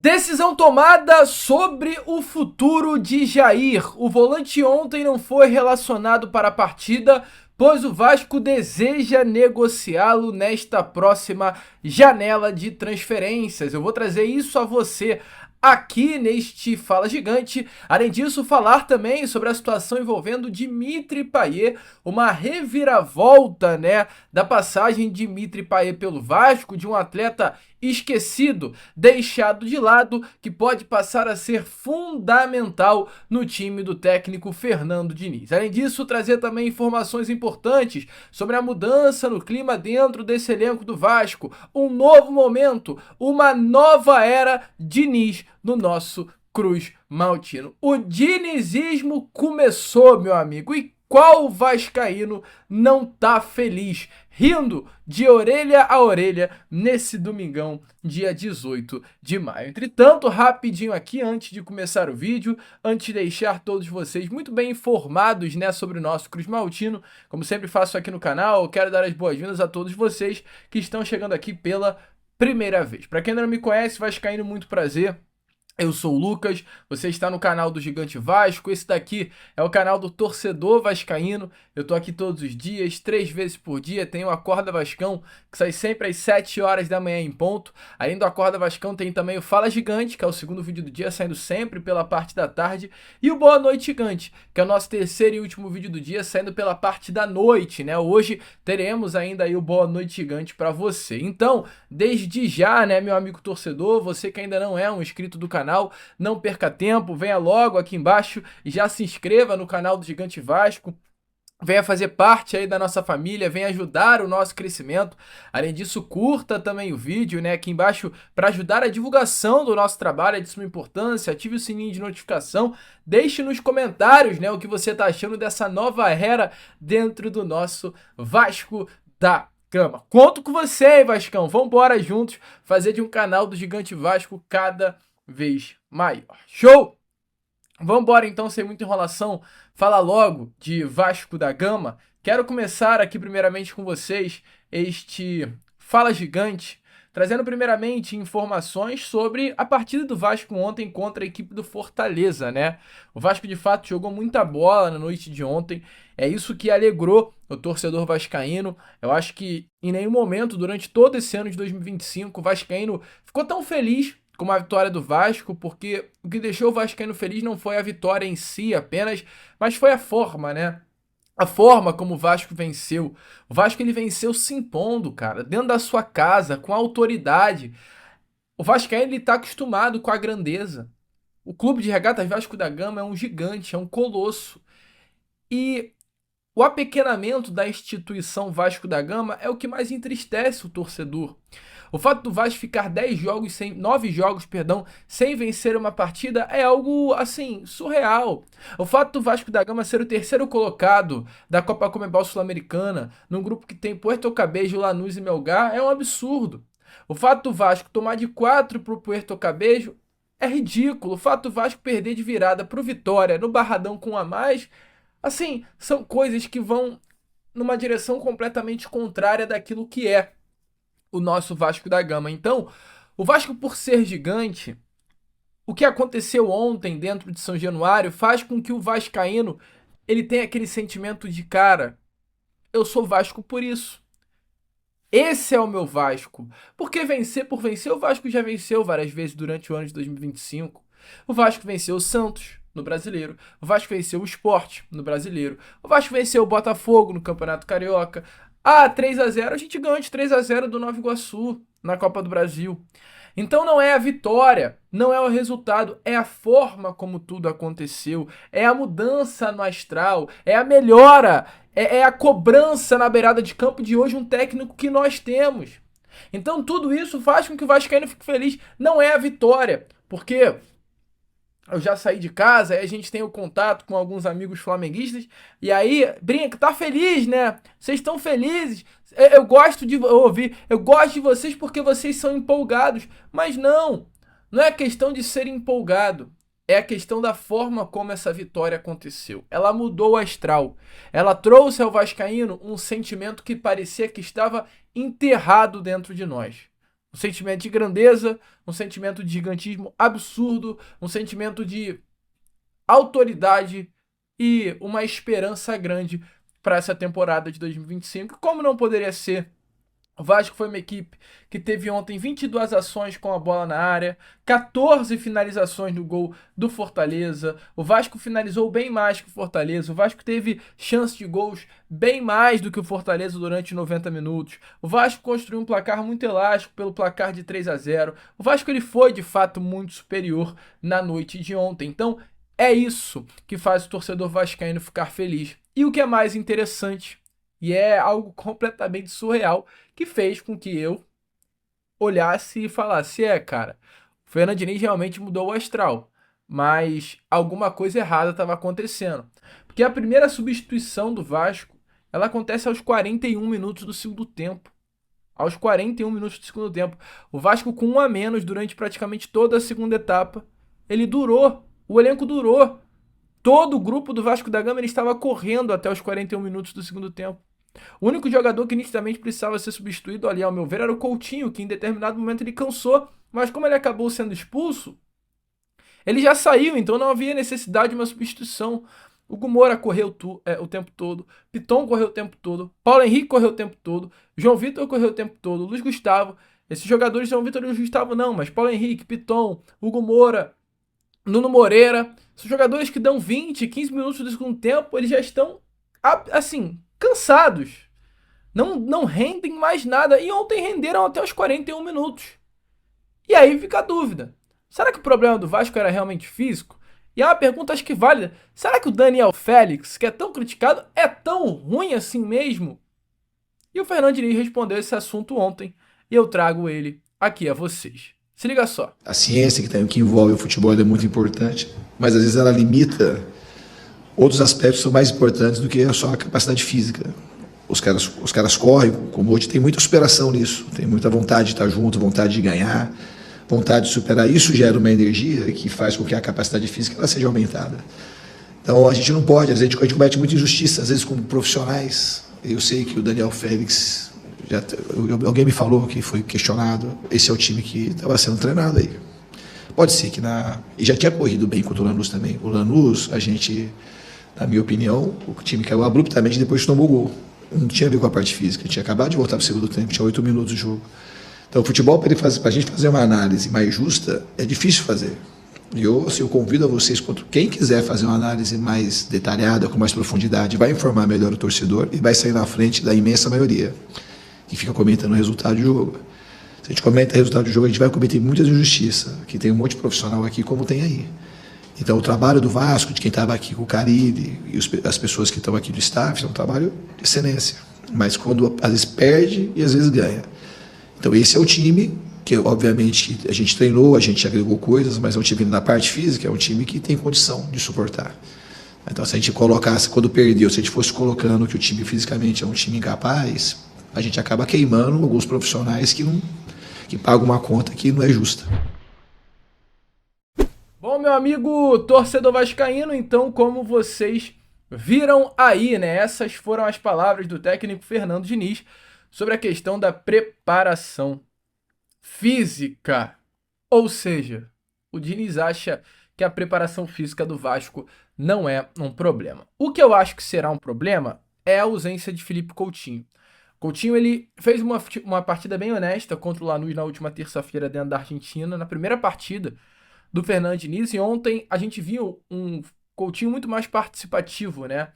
Decisão tomada sobre o futuro de Jair. O volante ontem não foi relacionado para a partida, pois o Vasco deseja negociá-lo nesta próxima janela de transferências. Eu vou trazer isso a você aqui neste Fala Gigante. Além disso, falar também sobre a situação envolvendo Dimitri Payet, uma reviravolta, né, da passagem de Dimitri Payet pelo Vasco, de um atleta esquecido, deixado de lado, que pode passar a ser fundamental no time do técnico Fernando Diniz. Além disso, trazer também informações importantes sobre a mudança no clima dentro desse elenco do Vasco, um novo momento, uma nova era Diniz no nosso Cruz Maltino. O dinizismo começou, meu amigo, e qual vascaíno não tá feliz, rindo de orelha a orelha nesse domingão, dia 18 de maio. Entretanto, rapidinho aqui, antes de começar o vídeo, antes de deixar todos vocês muito bem informados, né, sobre o nosso Cruz Maltino, como sempre faço aqui no canal, eu quero dar as boas-vindas a todos vocês que estão chegando aqui pela primeira vez. Para quem ainda não me conhece, vascaíno, muito prazer. Eu sou o Lucas, você está no canal do Gigante Vasco, esse daqui é o canal do Torcedor Vascaíno. Eu tô aqui todos os dias, 3 vezes por dia, tem o Acorda Vascão, que sai sempre às 7 horas da manhã em ponto. Além do Acorda Vascão, tem também o Fala Gigante, que é o segundo vídeo do dia, saindo sempre pela parte da tarde. E o Boa Noite Gigante, que é o nosso terceiro e último vídeo do dia, saindo pela parte da noite, né? Hoje teremos ainda aí o Boa Noite Gigante para você. Então, desde já, né, meu amigo torcedor, você que ainda não é um inscrito do canal, não perca tempo, venha logo aqui embaixo e já se inscreva no canal do Gigante Vasco. Venha fazer parte aí da nossa família, venha ajudar o nosso crescimento. Além disso, curta também o vídeo, né, aqui embaixo para ajudar a divulgação do nosso trabalho, é de suma importância. Ative o sininho de notificação, deixe nos comentários, né, o que você está achando dessa nova era dentro do nosso Vasco da Gama. Conto com você, Vascão. Vamos embora juntos fazer de um canal do Gigante Vasco cada vez maior. Show! Vamos embora então, sem muita enrolação, falar logo de Vasco da Gama. Quero começar aqui primeiramente com vocês este Fala Gigante, trazendo primeiramente informações sobre a partida do Vasco ontem contra a equipe do Fortaleza, né? O Vasco de fato jogou muita bola na noite de ontem, é isso que alegrou o torcedor vascaíno. Eu acho que em nenhum momento durante todo esse ano de 2025 o vascaíno ficou tão feliz com a vitória do Vasco, porque o que deixou o vascaíno feliz não foi a vitória em si apenas, mas foi a forma, né? A forma como o Vasco venceu. O Vasco ele venceu se impondo, cara, dentro da sua casa, com autoridade. O vascaíno ele tá acostumado com a grandeza. O Clube de Regatas Vasco da Gama é um gigante, é um colosso. E o apequenamento da instituição Vasco da Gama é o que mais entristece o torcedor. O fato do Vasco ficar 9 jogos, perdão, sem vencer uma partida é algo, assim, surreal. O fato do Vasco da Gama ser o terceiro colocado da Copa Comebol Sul-Americana, num grupo que tem Puerto Cabello, Lanús e Melgar, é um absurdo. O fato do Vasco tomar de 4 pro Puerto Cabello é ridículo. O fato do Vasco perder de virada pro Vitória no Barradão com um a mais, assim, são coisas que vão numa direção completamente contrária daquilo que é o nosso Vasco da Gama. Então, o Vasco, por ser gigante, o que aconteceu ontem dentro de São Januário faz com que o vascaíno ele tenha aquele sentimento de, cara, eu sou Vasco por isso. Esse é o meu Vasco. Porque vencer por vencer, o Vasco já venceu várias vezes durante o ano de 2025. O Vasco venceu o Santos no Brasileiro. O Vasco venceu o Sport no Brasileiro. O Vasco venceu o Botafogo no Campeonato Carioca. Ah, 3-0, a gente ganhou de 3-0 do Nova Iguaçu na Copa do Brasil. Então não é a vitória, não é o resultado, é a forma como tudo aconteceu, é a mudança no astral, é a melhora, é a cobrança na beirada de campo de hoje um técnico que nós temos. Então tudo isso faz com que o vascaíno fique feliz, não é a vitória, porque eu já saí de casa, aí a gente tem o contato com alguns amigos flamenguistas, e aí brinca, tá feliz, né? Vocês estão felizes? Eu gosto de ouvir, eu gosto de vocês porque vocês são empolgados, mas não é questão de ser empolgado, é a questão da forma como essa vitória aconteceu. Ela mudou o astral, ela trouxe ao vascaíno um sentimento que parecia que estava enterrado dentro de nós. Um sentimento de grandeza, um sentimento de gigantismo absurdo, um sentimento de autoridade e uma esperança grande para essa temporada de 2025. Como não poderia ser, o Vasco foi uma equipe que teve ontem 22 ações com a bola na área, 14 finalizações no gol do Fortaleza. O Vasco finalizou bem mais que o Fortaleza. O Vasco teve chance de gols bem mais do que o Fortaleza durante 90 minutos. O Vasco construiu um placar muito elástico pelo placar de 3-0. O Vasco ele foi de fato muito superior na noite de ontem. Então é isso que faz o torcedor vascaíno ficar feliz. E o que é mais interessante, e é algo completamente surreal, que fez com que eu olhasse e falasse: cara, o Fernando Diniz realmente mudou o astral, mas alguma coisa errada estava acontecendo. Porque a primeira substituição do Vasco, ela acontece aos 41 minutos do segundo tempo. Aos 41 minutos do segundo tempo. O Vasco com um a menos durante praticamente toda a segunda etapa. Ele durou, o elenco durou. Todo o grupo do Vasco da Gama ele estava correndo até os 41 minutos do segundo tempo. O único jogador que nitidamente precisava ser substituído ali, ao meu ver, era o Coutinho, que em determinado momento ele cansou, mas como ele acabou sendo expulso, ele já saiu, então não havia necessidade de uma substituição. O Gumora correu o tempo todo, Piton correu o tempo todo, Paulo Henrique correu o tempo todo, João Vitor correu o tempo todo, Luiz Gustavo, esses jogadores, João Vitor e Luiz Gustavo não, mas Paulo Henrique, Piton, Hugo Moura, Nuno Moreira, são jogadores que dão 20, 15 minutos do segundo tempo, eles já estão, assim, cansados. Não rendem mais nada. E ontem renderam até os 41 minutos. E aí fica a dúvida. Será que o problema do Vasco era realmente físico? E é uma pergunta acho que válida. Será que o Daniel Félix, que é tão criticado, é tão ruim assim mesmo? E o Fernando Diniz respondeu esse assunto ontem. E eu trago ele aqui a vocês. Se liga só. A ciência que envolve o futebol é muito importante, mas às vezes ela limita outros aspectos que são mais importantes do que só a capacidade física. Os caras correm, como hoje tem muita superação nisso, tem muita vontade de estar junto, vontade de ganhar, vontade de superar. Isso gera uma energia que faz com que a capacidade física ela seja aumentada. Então a gente não pode, às vezes a gente comete muita injustiça, às vezes como profissionais. Eu sei que o Daniel Félix, alguém me falou que foi questionado, esse é o time que estava sendo treinado aí. Pode ser que e já tinha corrido bem contra o Lanús também. O Lanús, a gente, na minha opinião, o time caiu abruptamente depois que tomou o gol. Não tinha a ver com a parte física, tinha acabado de voltar para o segundo tempo, tinha 8 minutos de jogo. Então o futebol, para a gente fazer uma análise mais justa, é difícil fazer. E eu convido a vocês, quem quiser fazer uma análise mais detalhada, com mais profundidade, vai informar melhor o torcedor e vai sair na frente da imensa maioria que fica comentando o resultado do jogo. Se a gente comenta o resultado do jogo, a gente vai cometer muitas injustiças, que tem um monte de profissional aqui como tem aí. Então o trabalho do Vasco, de quem estava aqui com o Caribe e as pessoas que estão aqui do staff, é um trabalho de excelência. Mas quando às vezes perde e às vezes ganha. Então esse é o time que obviamente a gente treinou, a gente agregou coisas, mas é um time na parte física, é um time que tem condição de suportar. Então se a gente colocasse, quando perdeu, se a gente fosse colocando que o time fisicamente é um time incapaz, a gente acaba queimando alguns profissionais que pagam uma conta que não é justa. Bom, meu amigo torcedor vascaíno, então como vocês viram aí, né? Essas foram as palavras do técnico Fernando Diniz sobre a questão da preparação física. Ou seja, o Diniz acha que a preparação física do Vasco não é um problema. O que eu acho que será um problema é a ausência de Felipe Coutinho. Coutinho ele fez uma partida bem honesta contra o Lanús na última terça-feira dentro da Argentina, na primeira partida do Fernando Diniz, e ontem a gente viu um Coutinho muito mais participativo, né?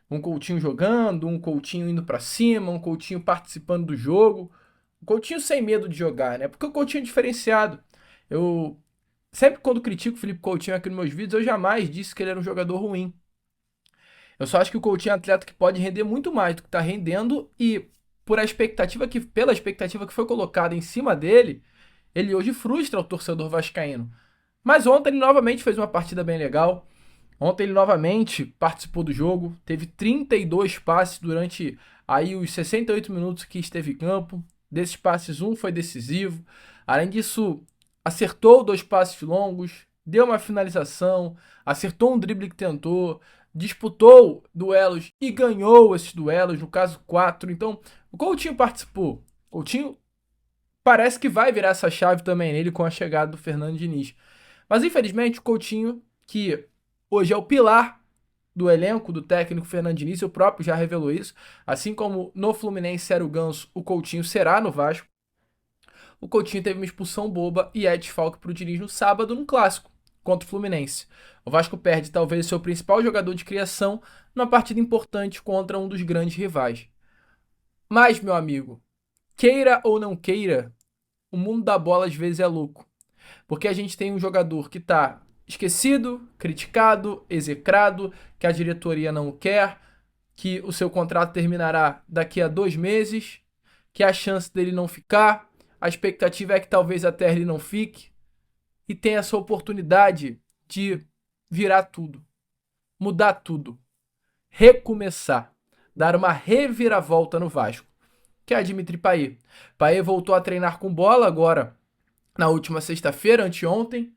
Um Coutinho jogando, um Coutinho indo pra cima, um Coutinho participando do jogo, um Coutinho sem medo de jogar, né? Porque o Coutinho é diferenciado. Eu sempre quando critico o Felipe Coutinho aqui nos meus vídeos, eu jamais disse que ele era um jogador ruim. Eu só acho que o Coutinho é um atleta que pode render muito mais do que tá rendendo e pela expectativa que foi colocada em cima dele, ele hoje frustra o torcedor vascaíno. Mas ontem ele novamente fez uma partida bem legal. Ontem ele novamente participou do jogo, teve 32 passes durante aí os 68 minutos que esteve em campo. Desses passes, um foi decisivo. Além disso, acertou 2 passes longos, deu uma finalização, acertou um drible que tentou, disputou duelos e ganhou esses duelos, no caso 4. Então, o Coutinho participou. O Coutinho parece que vai virar essa chave também nele com a chegada do Fernando Diniz. Mas infelizmente o Coutinho, que hoje é o pilar do elenco do técnico Fernando Diniz, o próprio já revelou isso, assim como no Fluminense era o Ganso, o Coutinho será no Vasco. O Coutinho teve uma expulsão boba e é desfalque para o Diniz no sábado, num clássico, contra o Fluminense. O Vasco perde talvez seu principal jogador de criação numa partida importante contra um dos grandes rivais. Mas, meu amigo, queira ou não queira, o mundo da bola às vezes é louco. Porque a gente tem um jogador que está esquecido, criticado, execrado, que a diretoria não quer, que o seu contrato terminará daqui a 2 meses, que a chance dele não ficar, a expectativa é que talvez até ele não fique, e tem essa oportunidade de virar tudo, mudar tudo, recomeçar, dar uma reviravolta no Vasco, que é Dimitri Payet. Payet voltou a treinar com bola agora na última sexta-feira, anteontem,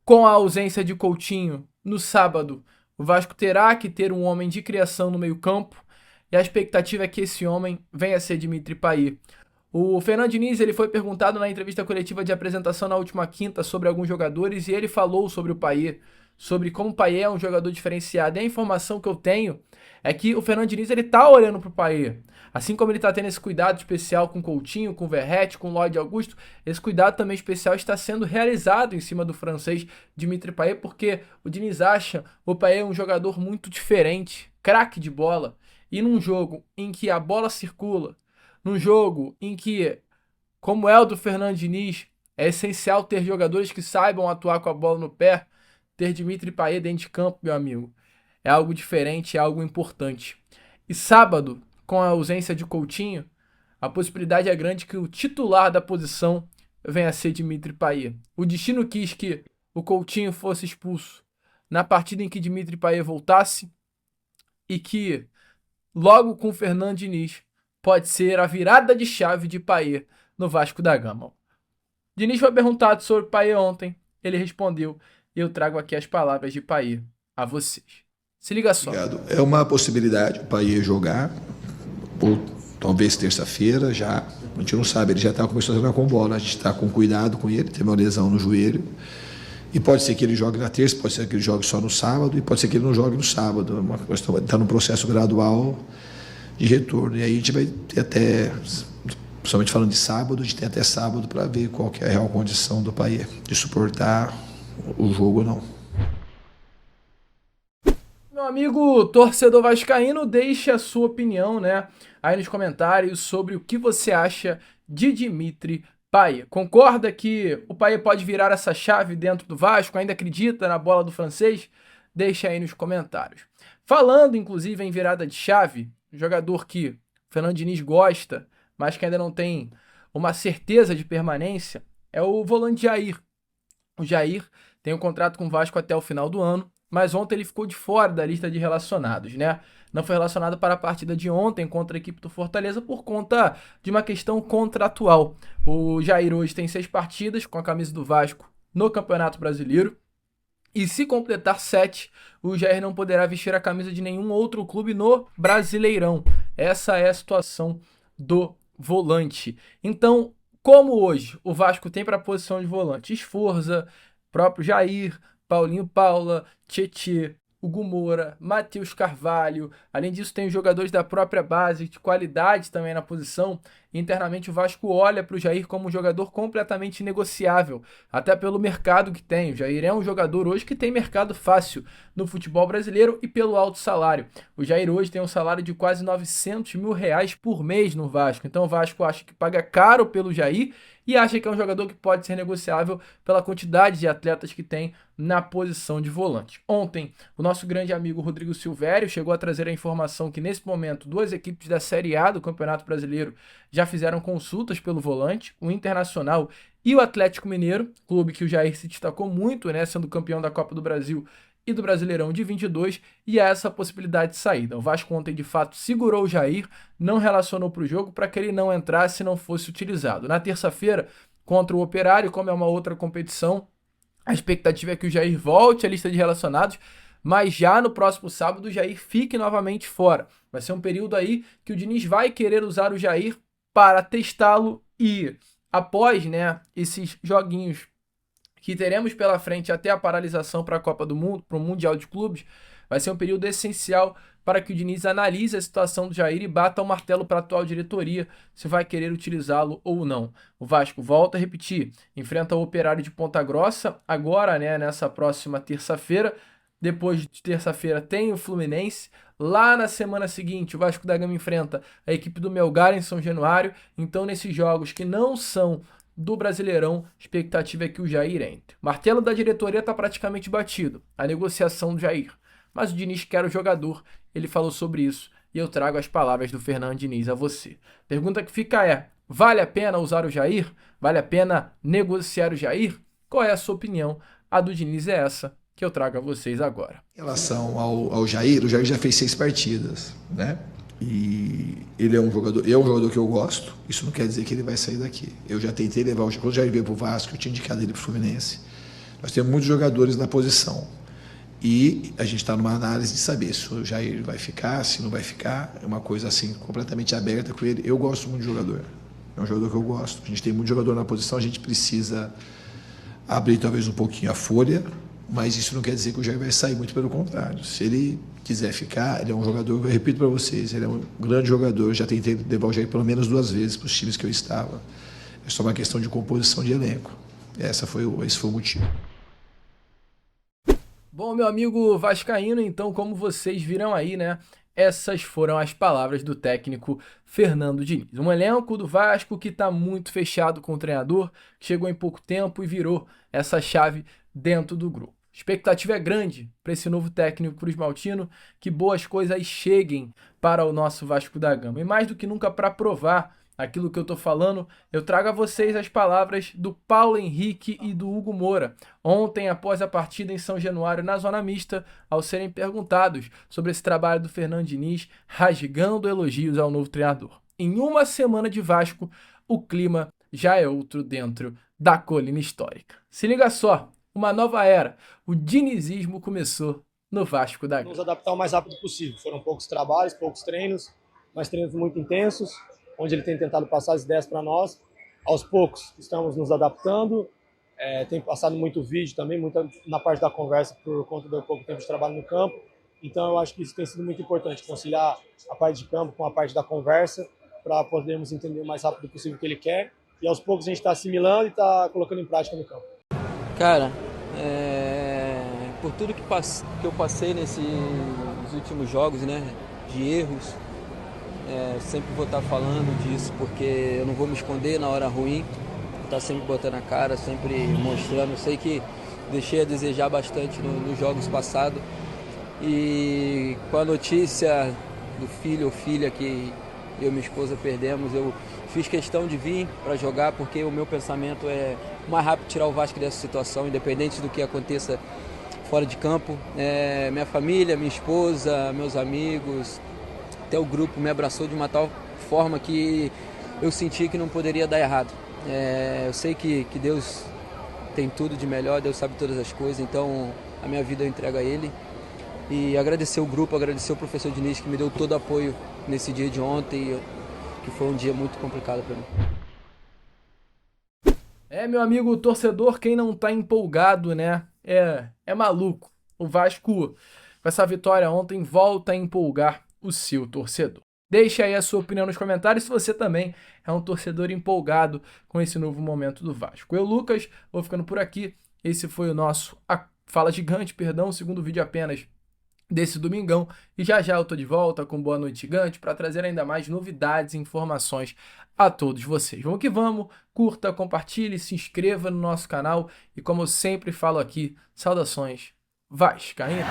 com a ausência de Coutinho no sábado. O Vasco terá que ter um homem de criação no meio-campo, e a expectativa é que esse homem venha a ser Dimitri Payet. O Fernando Diniz ele foi perguntado na entrevista coletiva de apresentação na última quinta sobre alguns jogadores e ele falou sobre o Payet, sobre como o Payet é um jogador diferenciado. E a informação que eu tenho é que o Fernando Diniz ele tá olhando pro Payet. Assim como ele tá tendo esse cuidado especial com o Coutinho, com o Verratti, com o Lloyd Augusto, esse cuidado também especial está sendo realizado em cima do francês Dimitri Payet, porque o Diniz acha o Payet um jogador muito diferente, craque de bola. E num jogo em que a bola circula, num jogo em que, como é o do Fernando Diniz, é essencial ter jogadores que saibam atuar com a bola no pé, ter Dimitri Payet dentro de campo, meu amigo, é algo diferente, é algo importante. E sábado, com a ausência de Coutinho, a possibilidade é grande que o titular da posição venha a ser Dimitri Payet. O destino quis que o Coutinho fosse expulso na partida em que Dimitri Payet voltasse e que, logo com o Fernando Diniz, pode ser a virada de chave de Payet no Vasco da Gama. Diniz foi perguntado sobre Payet ontem, ele respondeu e eu trago aqui as palavras de Payet a vocês. Se liga só. Obrigado. É uma possibilidade o Payet jogar, ou talvez terça-feira já, a gente não sabe, ele já está começando a jogar com bola, a gente está com cuidado com ele, teve uma lesão no joelho, e pode ser que ele jogue na terça, pode ser que ele jogue só no sábado, e pode ser que ele não jogue no sábado, está num processo gradual de retorno. E aí a gente vai ter até, principalmente falando de sábado, a gente tem até sábado para ver qual que é a real condição do Payet de suportar o jogo ou não. Meu amigo torcedor vascaíno, deixe a sua opinião, né, aí nos comentários sobre o que você acha de Dimitri Payet. Concorda que o Payet pode virar essa chave dentro do Vasco? Ainda acredita na bola do francês? Deixa aí nos comentários. Falando, inclusive, em virada de chave, jogador que o Fernando Diniz gosta, mas que ainda não tem uma certeza de permanência, é o volante Jair. O Jair tem um contrato com o Vasco até o final do ano, mas ontem ele ficou de fora da lista de relacionados, né? Não foi relacionado para a partida de ontem contra a equipe do Fortaleza por conta de uma questão contratual. O Jair hoje tem 6 partidas com a camisa do Vasco no Campeonato Brasileiro. E se completar 7, o Jair não poderá vestir a camisa de nenhum outro clube no Brasileirão. Essa é a situação do volante. Então, como hoje o Vasco tem para a posição de volante Sforza, próprio Jair, Paulinho Paula, Tietê, Hugo Moura, Matheus Carvalho. Além disso, tem os jogadores da própria base, de qualidade também na posição. Internamente, o Vasco olha para o Jair como um jogador completamente negociável, até pelo mercado que tem. O Jair é um jogador hoje que tem mercado fácil no futebol brasileiro e pelo alto salário. O Jair hoje tem um salário de quase R$900 mil por mês no Vasco. Então, o Vasco acha que paga caro pelo Jair e acha que é um jogador que pode ser negociável pela quantidade de atletas que tem na posição de volante. Ontem, o nosso grande amigo Rodrigo Silvério chegou a trazer a informação que, nesse momento, 2 equipes da Série A do Campeonato Brasileiro já fizeram consultas pelo volante, o Internacional e o Atlético Mineiro, clube que o Jair se destacou muito, né, sendo campeão da Copa do Brasil e do Brasileirão de 22, e há essa possibilidade de saída. O Vasco ontem, de fato, segurou o Jair, não relacionou para o jogo para que ele não entrasse e não fosse utilizado. Na terça-feira, contra o Operário, como é uma outra competição, a expectativa é que o Jair volte à lista de relacionados, mas já no próximo sábado o Jair fique novamente fora. Vai ser um período aí que o Diniz vai querer usar o Jair para testá-lo E após, né, esses joguinhos que teremos pela frente até a paralisação para a Copa do Mundo, para o Mundial de Clubes, vai ser um período essencial para que o Diniz analise a situação do Jair e bata o martelo para a atual diretoria se vai querer utilizá-lo ou não. O Vasco, volta a repetir, enfrenta o Operário de Ponta Grossa agora, né, nessa próxima terça-feira. Depois de terça-feira tem o Fluminense. Lá na semana seguinte, o Vasco da Gama enfrenta a equipe do Melgar em São Januário. Então, nesses jogos que não são do Brasileirão, a expectativa é que o Jair entre. O martelo da diretoria está praticamente batido, a negociação do Jair. Mas o Diniz quer o jogador, ele falou sobre isso e eu trago as palavras do Fernando Diniz a você. Pergunta que fica é, vale a pena usar o Jair? Vale a pena negociar o Jair? Qual é a sua opinião? A do Diniz é essa que eu trago a vocês agora. Em relação ao Jair, o Jair já fez 6 partidas, né? E ele é um jogador que eu gosto. Isso não quer dizer que ele vai sair daqui. Eu já tentei levar quando o Jair veio para o Vasco, eu tinha indicado ele para o Fluminense. Nós temos muitos jogadores na posição. E a gente está numa análise de saber se o Jair vai ficar, se não vai ficar. É uma coisa assim, completamente aberta com ele. Eu gosto muito de jogador. É um jogador que eu gosto. A gente tem muito jogador na posição, a gente precisa abrir talvez um pouquinho a folha, mas isso não quer dizer que o Jair vai sair, muito pelo contrário. Se ele quiser ficar, ele é um jogador, eu repito para vocês, ele é um grande jogador. Eu já tentei levar o Jair pelo menos 2 vezes para os times que eu estava. É só uma questão de composição de elenco. Esse foi o motivo. Bom, meu amigo vascaíno, então, como vocês viram aí, né? Essas foram as palavras do técnico Fernando Diniz. Um elenco do Vasco que está muito fechado com o treinador, que chegou em pouco tempo e virou essa chave dentro do grupo. A expectativa é grande para esse novo técnico Cruz Maltino, que boas coisas cheguem para o nosso Vasco da Gama. E mais do que nunca para provar aquilo que eu estou falando, eu trago a vocês as palavras do Paulo Henrique e do Hugo Moura, ontem após a partida em São Januário na zona mista, ao serem perguntados sobre esse trabalho do Fernando Diniz, rasgando elogios ao novo treinador. Em uma semana de Vasco, o clima já é outro dentro da colina histórica. Se liga só, uma nova era, o dinizismo começou no Vasco da Gama. Nos adaptar o mais rápido possível. Foram poucos trabalhos, poucos treinos, mas treinos muito intensos, onde ele tem tentado passar as ideias para nós. Aos poucos estamos nos adaptando, tem passado muito vídeo também, muito na parte da conversa por conta do pouco tempo de trabalho no campo. Então eu acho que isso tem sido muito importante, conciliar a parte de campo com a parte da conversa, para podermos entender o mais rápido possível o que ele quer. E aos poucos a gente está assimilando e está colocando em prática no campo. Cara, por tudo que eu passei nesses últimos jogos, né, de erros, sempre vou estar falando disso, porque eu não vou me esconder na hora ruim, vou estar sempre botando a cara, sempre mostrando. Eu sei que deixei a desejar bastante nos jogos passados, e com a notícia do filho ou filha que eu e minha esposa perdemos, eu fiz questão de vir para jogar, porque o meu pensamento é o mais rápido tirar o Vasco dessa situação, independente do que aconteça fora de campo. Minha família, minha esposa, meus amigos, até o grupo me abraçou de uma tal forma que eu senti que não poderia dar errado. Eu sei que Deus tem tudo de melhor, Deus sabe todas as coisas, então a minha vida eu entrego a Ele. E agradecer o grupo, agradecer o professor Diniz, que me deu todo o apoio nesse dia de ontem, que foi um dia muito complicado para mim. Meu amigo torcedor, quem não tá empolgado, né, é maluco. O Vasco, com essa vitória ontem, volta a empolgar o seu torcedor. Deixe aí a sua opinião nos comentários se você também é um torcedor empolgado com esse novo momento do Vasco. Eu, Lucas, vou ficando por aqui. Esse foi o nosso Fala Gigante, o segundo vídeo apenas desse domingão, e já eu tô de volta com Boa Noite Gigante para trazer ainda mais novidades e informações a todos vocês. Vamos que vamos, curta, compartilhe, se inscreva no nosso canal e, como eu sempre falo aqui, saudações vascaínas.